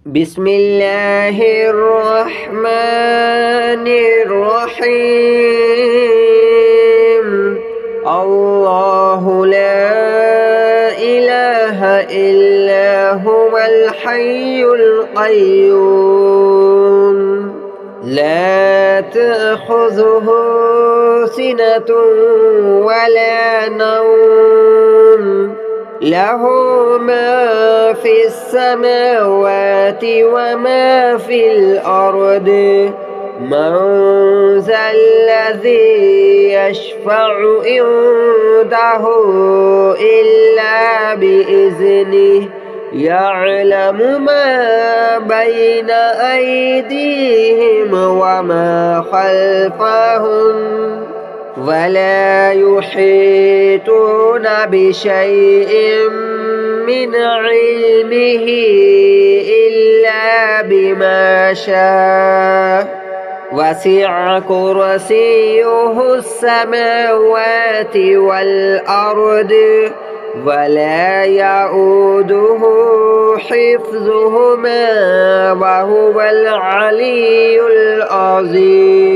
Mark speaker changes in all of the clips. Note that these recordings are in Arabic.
Speaker 1: بسم الله الرحمن الرحيم. الله لا إله إلا هو الحي القيوم لا تأخذه سنة ولا نوم له ما في السماوات وما في الأرض من ذا الذي يشفع عنده إلا بإذنه يعلم ما بين أيديهم وما خلفهم ولا يحيطون بشيء من علمه إلا بما شاء وسع كرسيه السماوات والأرض ولا يؤوده حفظهما وهو العلي العظيم.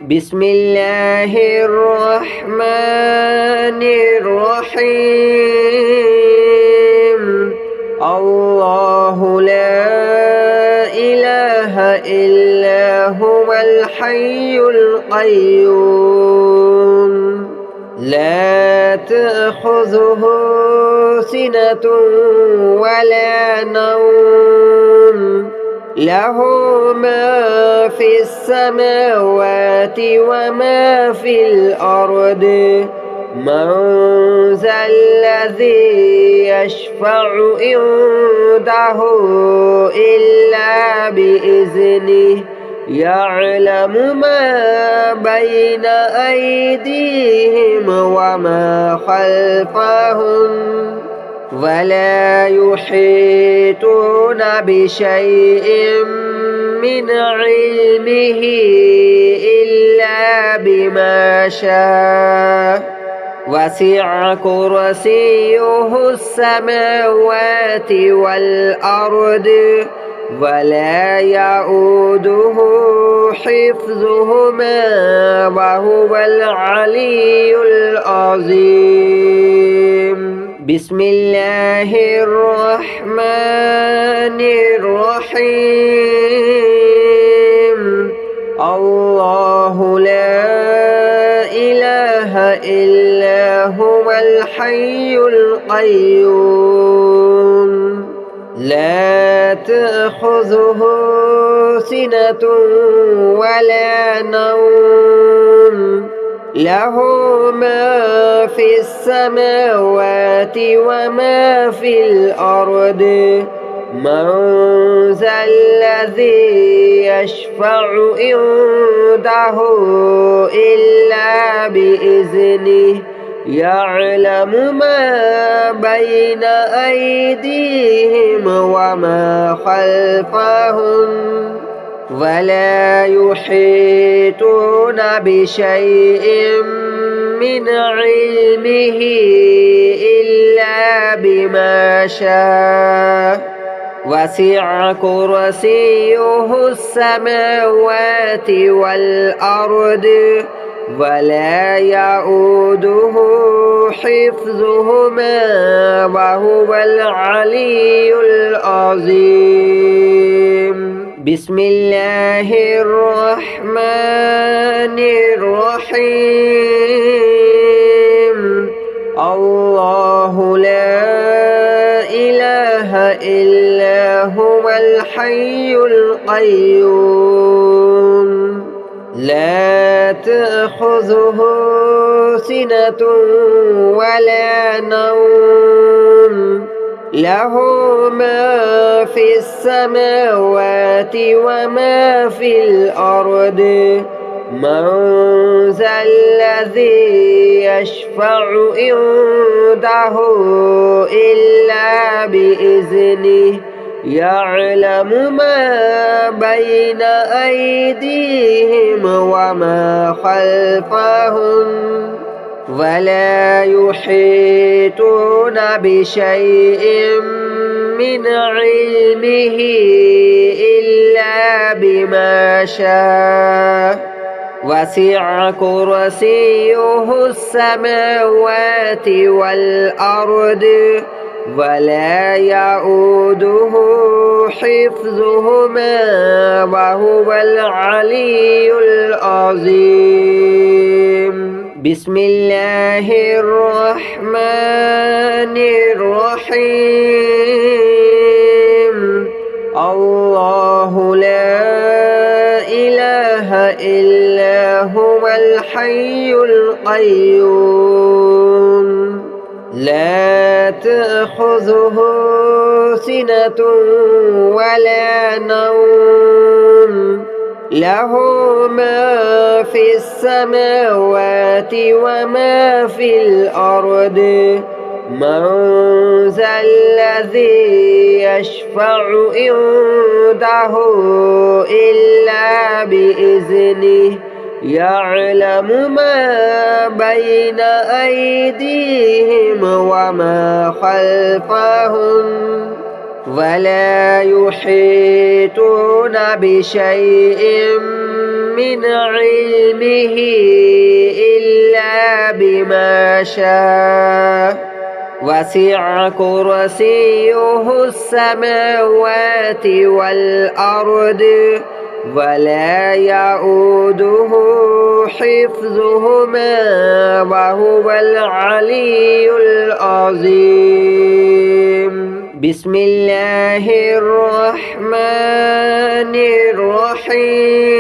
Speaker 1: بسم الله الرحمن الرحيم. الله لا إله إلا هو الحي القيوم لا تأخذه سنة ولا نوم له ما في السماوات وما في الأرض من ذا الذي يشفع عنده إلا بإذنه يعلم ما بين أيديهم وما خلفهم ولا يحيطون بشيء من علمه إلا بما شاء وسع كرسيه السماوات والأرض ولا يؤوده حفظهما وهو العلي العظيم. بسم الله الرحمن الرحيم. الله لا إله إلا هو الحي القيوم لا تأخذه سنة ولا نوم له ما في السماوات وما في الأرض من ذا الذي يشفع عنده إلا بإذنه يعلم ما بين أيديهم وما خلفهم ولا يحيطون بشيء من علمه إلا بما شاء وسع كرسيه السماوات والأرض ولا يؤوده حفظهما وهو العلي العظيم. بسم الله الرحمن الرحيم. الله لا إله إلا هو الحي القيوم لا تأخذه سنة ولا نوم له ما في السماوات وما في الأرض من ذا الذي يشفع عنده إلا بإذنه يعلم ما بين أيديهم وما خلفهم ولا يحيطون بشيء من علمه إلا بما شاء وسع كرسيه السماوات والأرض ولا يؤوده حفظهما وهو العلي العظيم بسم الله الرحمن الرحيم الله لا إله إلا هو الحي القيوم لا تأخذه سنة ولا نوم له ما في السماوات وما في الأرض من ذا الذي يشفع عنده إلا بإذنه يعلم ما بين أيديهم وما خلفهم ولا يحيطون بشيء من علمه إلا بما شاء وسع كرسيه السماوات والأرض ولا يؤوده حفظهما وهو العلي العظيم بسم الله الرحمن الرحيم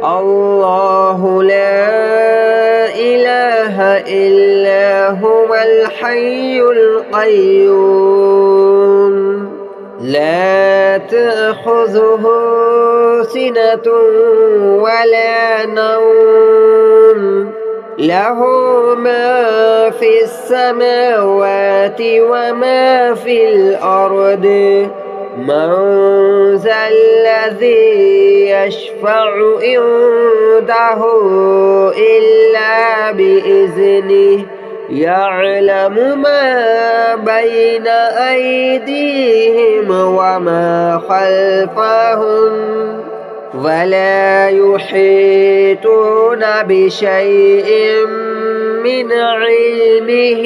Speaker 1: الله لا إله إلا هو الحي القيوم لا تأخذه سنة ولا نوم له ما في السماوات وما في الأرض من ذا الذي يشفع عنده إلا بإذنه يعلم ما بين أيديهم وما خلفهم ولا يحيطون بشيء من علمه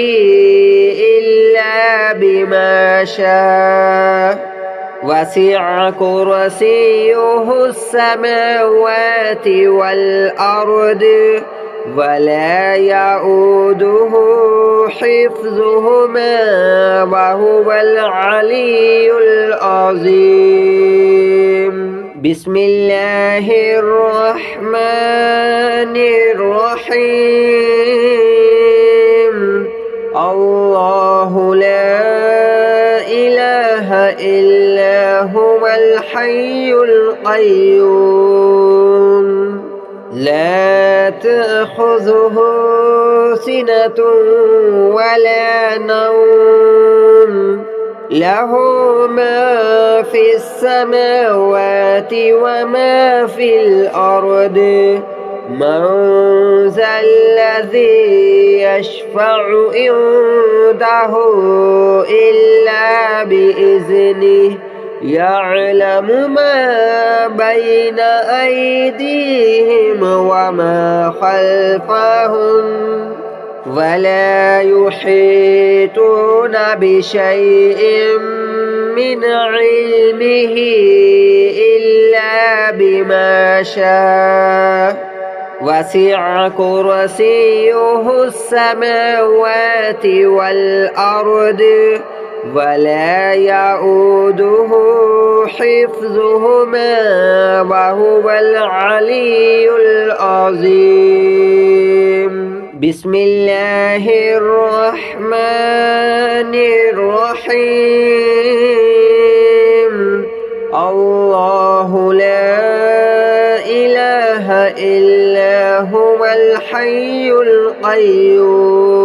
Speaker 1: إلا بما شاء وسع كرسيه السماوات والأرض ولا يؤوده حفظهما وهو العلي العظيم بسم الله الرحمن الرحيم الله لا إله إلا هو الحي القيوم لا تأخذه سنة ولا نوم له ما في السماوات وما في الأرض من ذا الذي يشفع عنده إلا بإذنه يعلم ما بين أيديهم وما خلفهم ولا يحيطون بشيء من علمه إلا بما شاء وسع كرسيه السماوات والأرض ولا يؤوده حفظهما وهو العلي العظيم بسم الله الرحمن الرحيم الله لا إله إلا هو الحي القيوم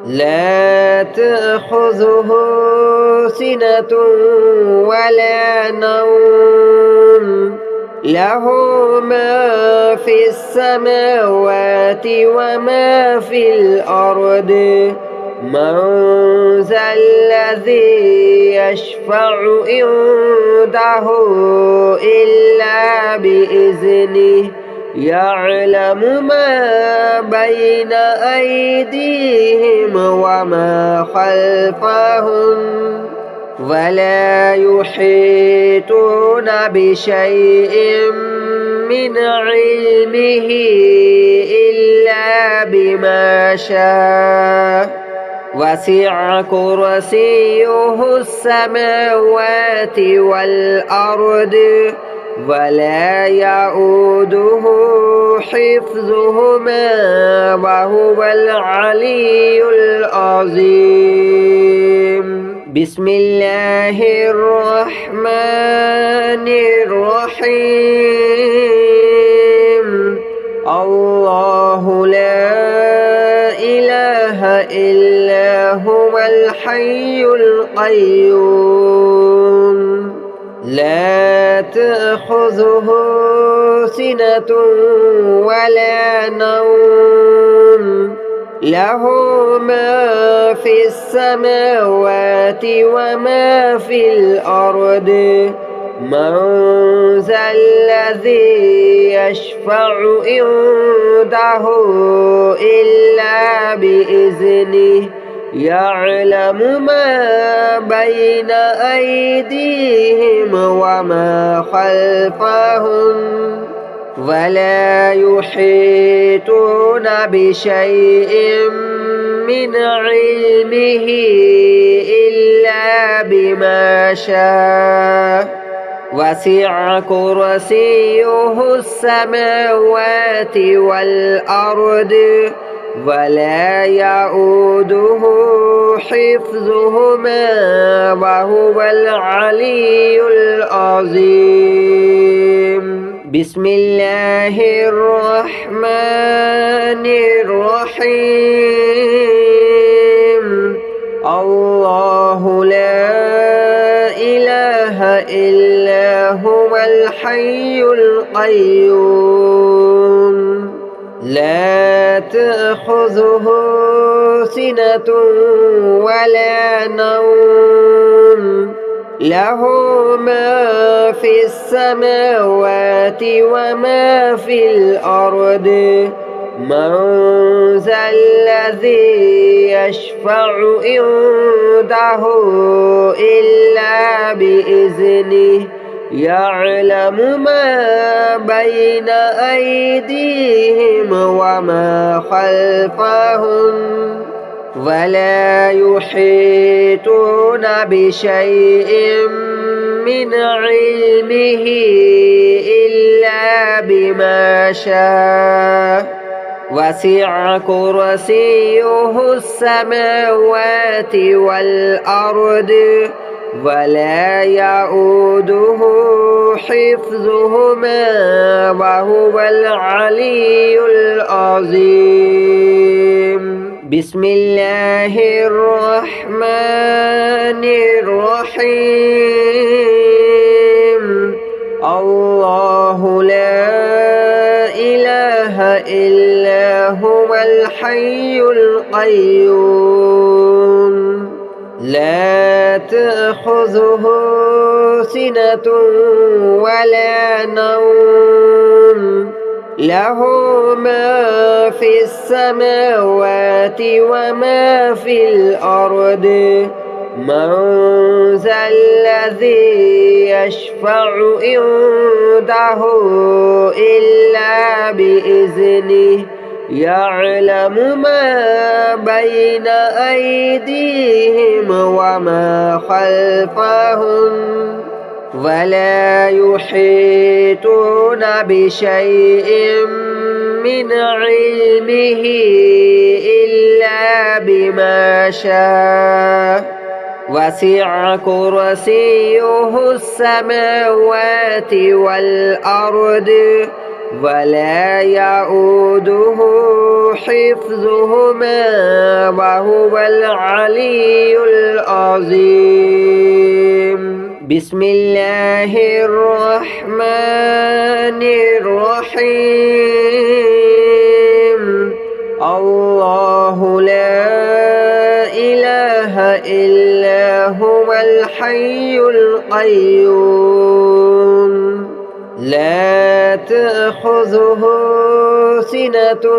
Speaker 1: لا تأخذه سنة ولا نوم له ما في السماوات وما في الأرض من ذا الذي يشفع عنده إلا بإذنه يعلم ما بين أيديهم وما خلفهم ولا يحيطون بشيء من علمه إلا بما شاء وسع كرسيه السماوات والأرض ولا يؤوده حفظهما وهو العلي العظيم. بسم الله الرحمن الرحيم. الله لا إله إلا هو الحي القيوم لا تأخذه سنة ولا نوم له ما في السماوات وما في الأرض من ذا الذي يشفع عنده إلا بإذنه يعلم ما بين أيديهم وما خلفهم ولا يحيطون بشيء من علمه إلا بما شاء وسع كرسيه السماوات والأرض ولا يؤوده حفظهما وهو العلي العظيم. بسم الله الرحمن الرحيم. الله لا إله إلا هو الحي القيوم لا تأخذه سنة ولا نوم له ما في السماوات وما في الأرض من ذا الذي يشفع عنده إلا بإذنه يعلم ما بين أيديهم وما خلفهم ولا يحيطون بشيء من علمه إلا بما شاء وسع كرسيه السماوات والأرض ولا يؤوده حفظهما وهو العلي العظيم. بسم الله الرحمن الرحيم. الله لا إله إلا هو الحي القيوم لا تأخذه سنة ولا نوم له ما في السماوات وما في الأرض من ذا الذي يشفع عنده إلا بإذنه يعلم ما بين أيديهم وما خلفهم ولا يحيطون بشيء من علمه إلا بما شاء وسع كرسيه السماوات والأرض ولا يؤوده حفظهما وهو العلي العظيم. بسم الله الرحمن الرحيم. الله لا الحي القيوم لا تأخذه سنة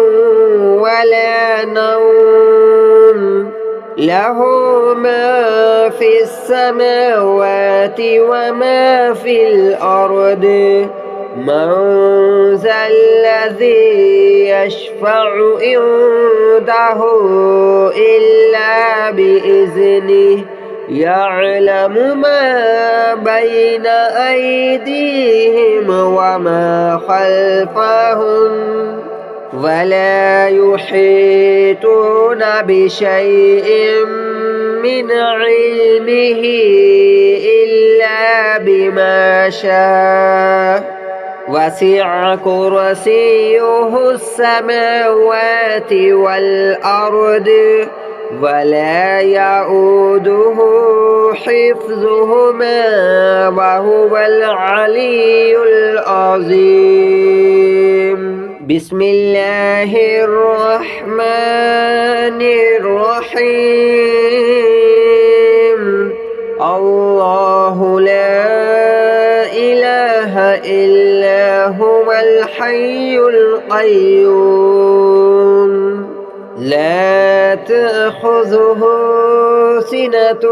Speaker 1: ولا نوم له ما في السماوات وما في الأرض من ذا الذي يشفع عنده إلا بإذنه يعلم ما بين أيديهم وما خلفهم ولا يحيطون بشيء من علمه إلا بما شاء وسع كرسيه السماوات والأرض ولا يؤوده حفظهما وهو العلي العظيم بسم الله الرحمن الرحيم الله لا إله إلا هو الحي القيوم لا تأخذه سنة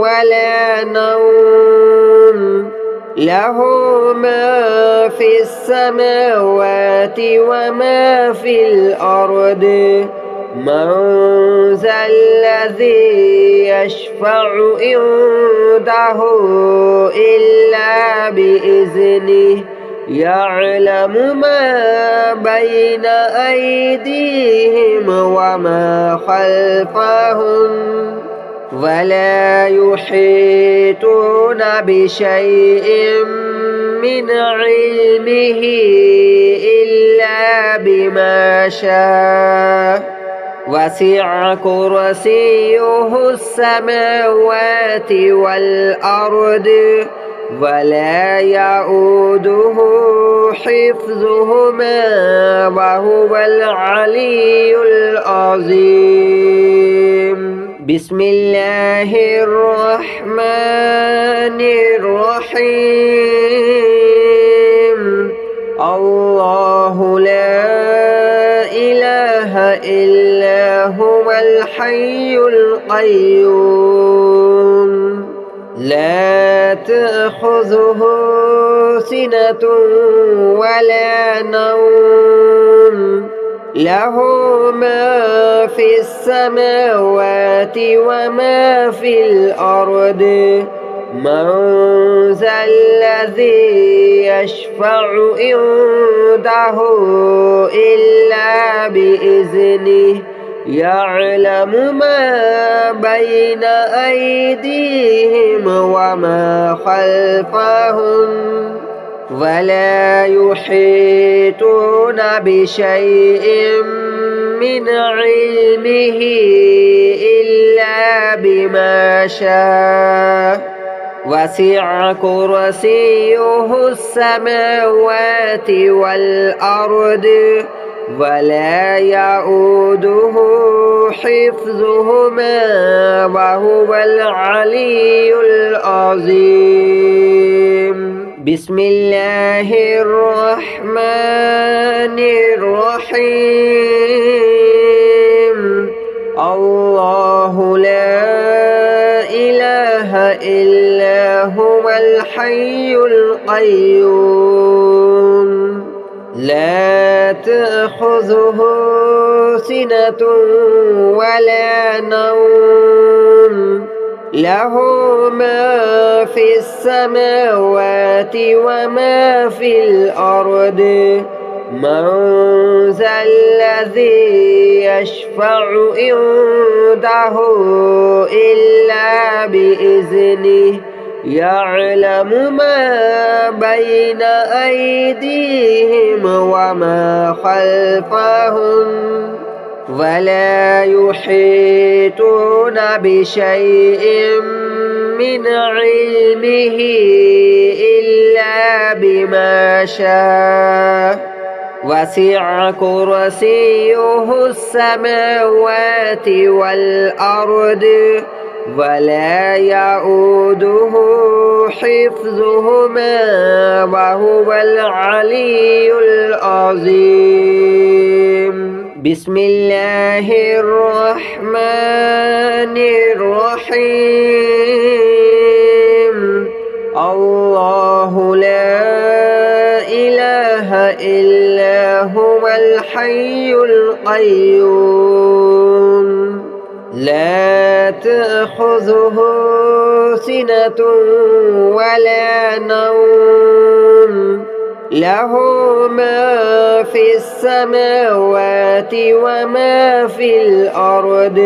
Speaker 1: ولا نوم له ما في السماوات وما في الأرض من ذا الذي يشفع عنده إلا بإذنه يعلم ما بين أيديهم وما خلفهم ولا يحيطون بشيء من علمه إلا بما شاء وسع كرسيه السماوات والأرض ولا يؤوده حفظهما وهو العلي العظيم بسم الله الرحمن الرحيم الله لا إله إلا هو الحي القيوم لا تأخذه سنة ولا نوم له ما في السماوات وما في الأرض من ذا الذي يشفع عنده إلا بإذنه يعلم ما بين أيديهم وما خلفهم ولا يحيطون بشيء من علمه إلا بما شاء وسع كرسيه السماوات والأرض ولا يؤوده حفظهما وهو العلي العظيم بسم الله الرحمن الرحيم الله لا إله إلا هو الحي القيوم لا تأخذه سنة ولا نوم له ما في السماوات وما في الأرض من ذا الذي يشفع عنده إلا بإذنه يعلم ما بين أيديهم وما خلفهم ولا يحيطون بشيء من علمه إلا بما شاء وسع كرسيه السماوات والأرض ولا يؤوده حفظهما وهو العلي العظيم. بسم الله الرحمن الرحيم. الله لا إله إلا هو الحي القيوم لا تأخذه سنة ولا نوم له ما في السماوات وما في الأرض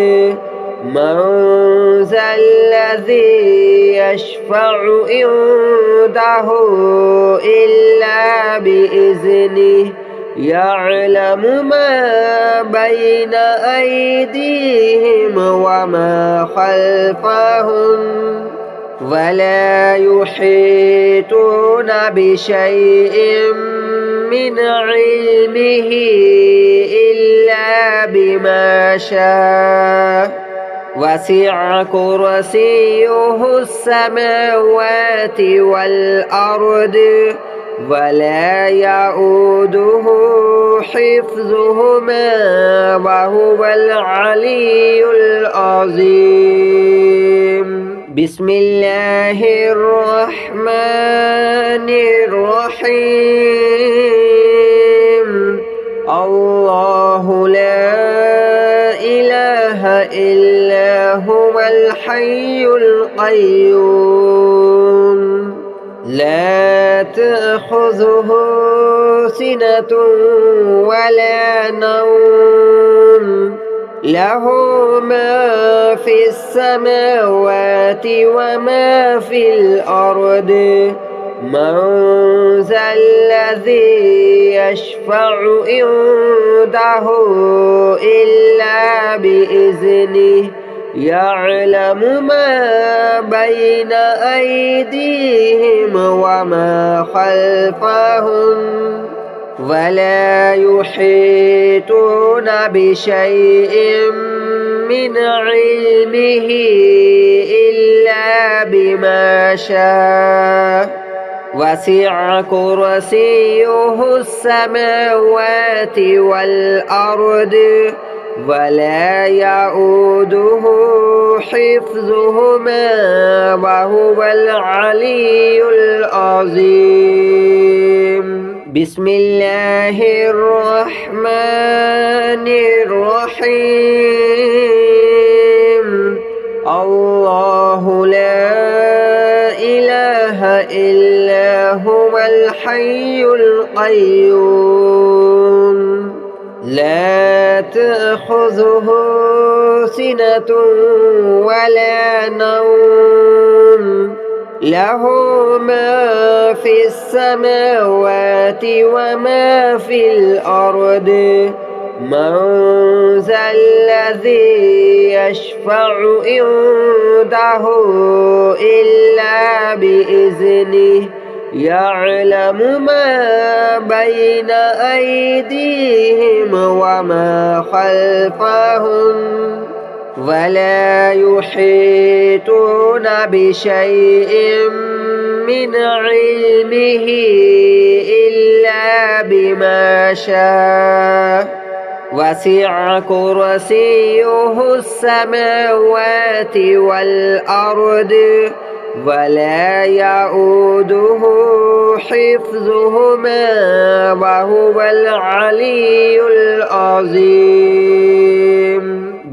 Speaker 1: من ذا الذي يشفع عنده إلا بإذنه يعلم ما بين أيديهم وما خلفهم ولا يحيطون بشيء من علمه إلا بما شاء وسع كرسيه السماوات والأرض ولا يؤوده حفظهما وهو العلي العظيم. بسم الله الرحمن الرحيم. الله لا إله إلا هو الحي القيوم لا تأخذه سنة ولا نوم له ما في السماوات وما في الأرض من ذا الذي يشفع عنده إلا بإذنه يعلم ما بين أيديهم وما خلفهم ولا يحيطون بشيء من علمه إلا بما شاء وسع كرسيه السماوات والأرض ولا يؤوده حفظهما وهو العلي العظيم. بسم الله الرحمن الرحيم. الله لا إله إلا هو الحي القيوم لا تأخذه سنة ولا نوم له ما في السماوات وما في الأرض من ذا الذي يشفع عنده إلا بإذنه يعلم ما بين أيديهم وما خلفهم ولا يحيطون بشيء من علمه إلا بما شاء وسع كرسيه السماوات والأرض ولا يؤوده حفظهما وهو العلي العظيم.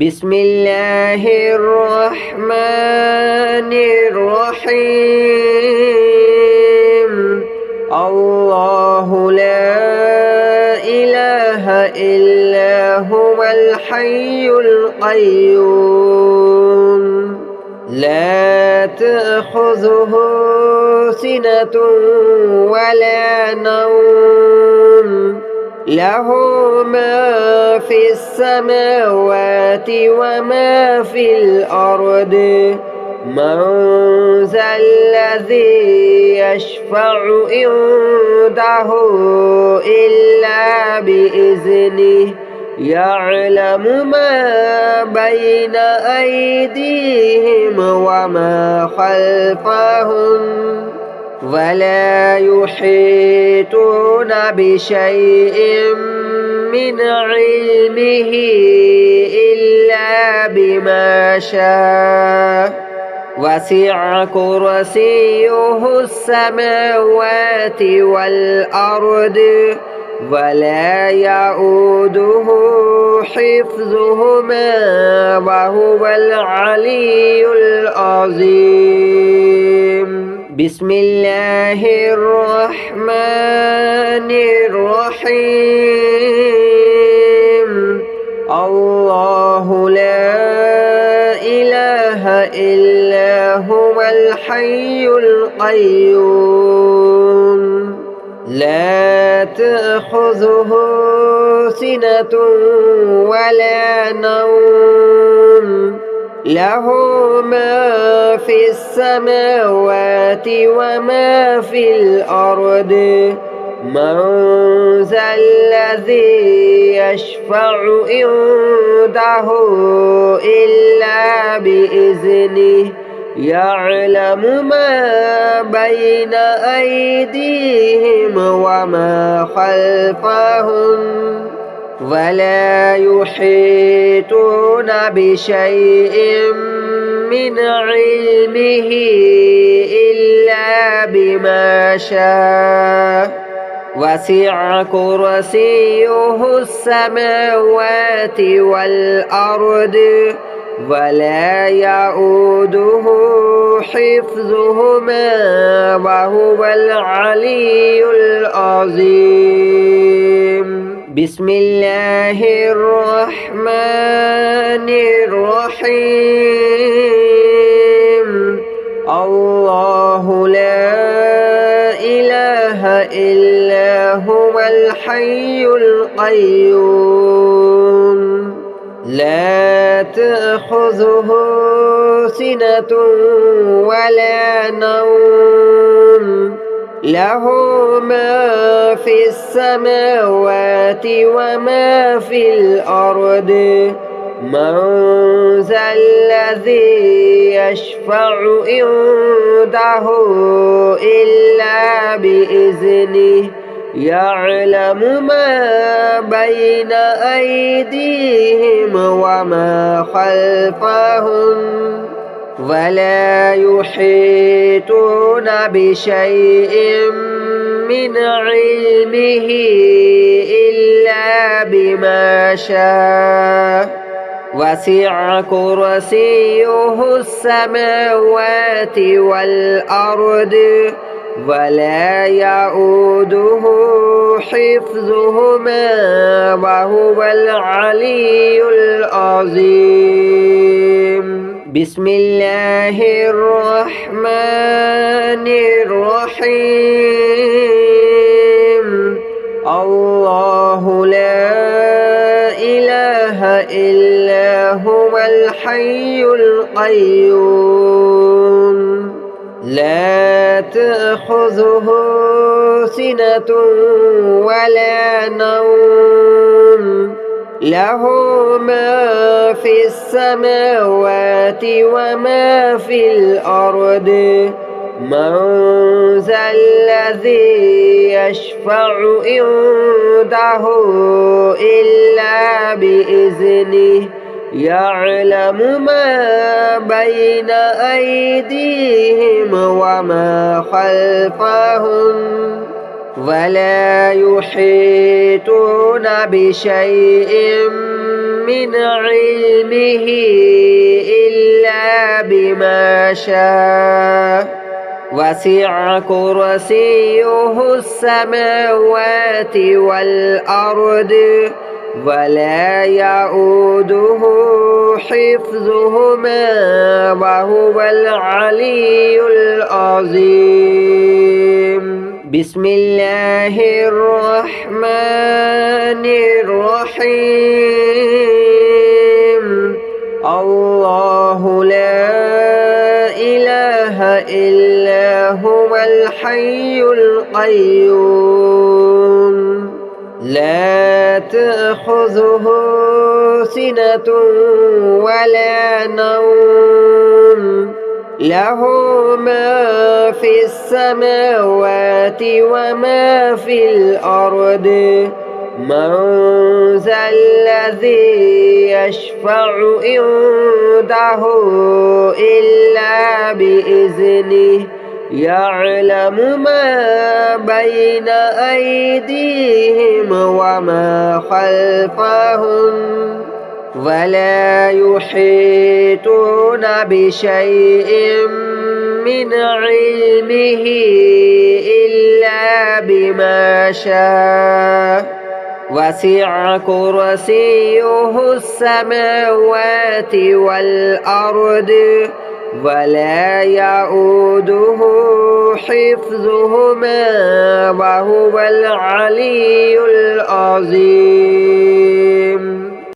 Speaker 1: بسم الله الرحمن الرحيم. الله لا إله إلا هو الحي القيوم لا تأخذه سنة ولا نوم له ما في السماوات وما في الأرض من ذا الذي يشفع عنده إلا بإذنه يعلم ما بين أيديهم وما خلفهم ولا يحيطون بشيء من علمه إلا بما شاء وسع كرسيه السماوات والأرض ولا يؤوده حفظهما وهو العلي العظيم. بسم الله الرحمن الرحيم. الله لا إله إلا هو الحي القيوم لا تأخذه سنة ولا نوم له ما في السماوات وما في الأرض من ذا الذي يشفع عنده إلا بإذنه يعلم ما بين أيديهم وما خلفهم ولا يحيطون بشيء من علمه إلا بما شاء وسع كرسيه السماوات والأرض ولا يؤوده حفظهما وهو العلي العظيم. بسم الله الرحمن الرحيم. الله لا إله إلا هو الحي القيوم لا تأخذه سنة ولا نوم له ما في السماوات وما في الأرض من ذا الذي يشفع عنده إلا بإذنه يعلم ما بين أيديهم وما خلفهم ولا يحيطون بشيء من علمه إلا بما شاء وسع كرسيه السماوات والأرض ولا يؤوده حفظهما وهو العلي العظيم. بسم الله الرحمن الرحيم. الله لا إله إلا هو الحي القيوم لا تأخذه سنة ولا نوم له ما في السماوات وما في الأرض من ذا الذي يشفع عنده إلا بإذنه يعلم ما بين أيديهم وما خلفهم ولا يحيطون بشيء من علمه إلا بما شاء وسع كرسيه السماوات والأرض ولا يؤوده حفظهما وهو العلي العظيم. بسم الله الرحمن الرحيم. الله لا إله إلا هو الحي القيوم لا تأخذه سنة ولا نوم له ما في السماوات وما في الأرض من ذا الذي يشفع عنده إلا بإذنه يعلم ما بين أيديهم وما خلفهم ولا يحيطون بشيء من علمه إلا بما شاء وسع كرسيه السماوات والأرض ولا يؤوده حفظهما وهو العلي العظيم.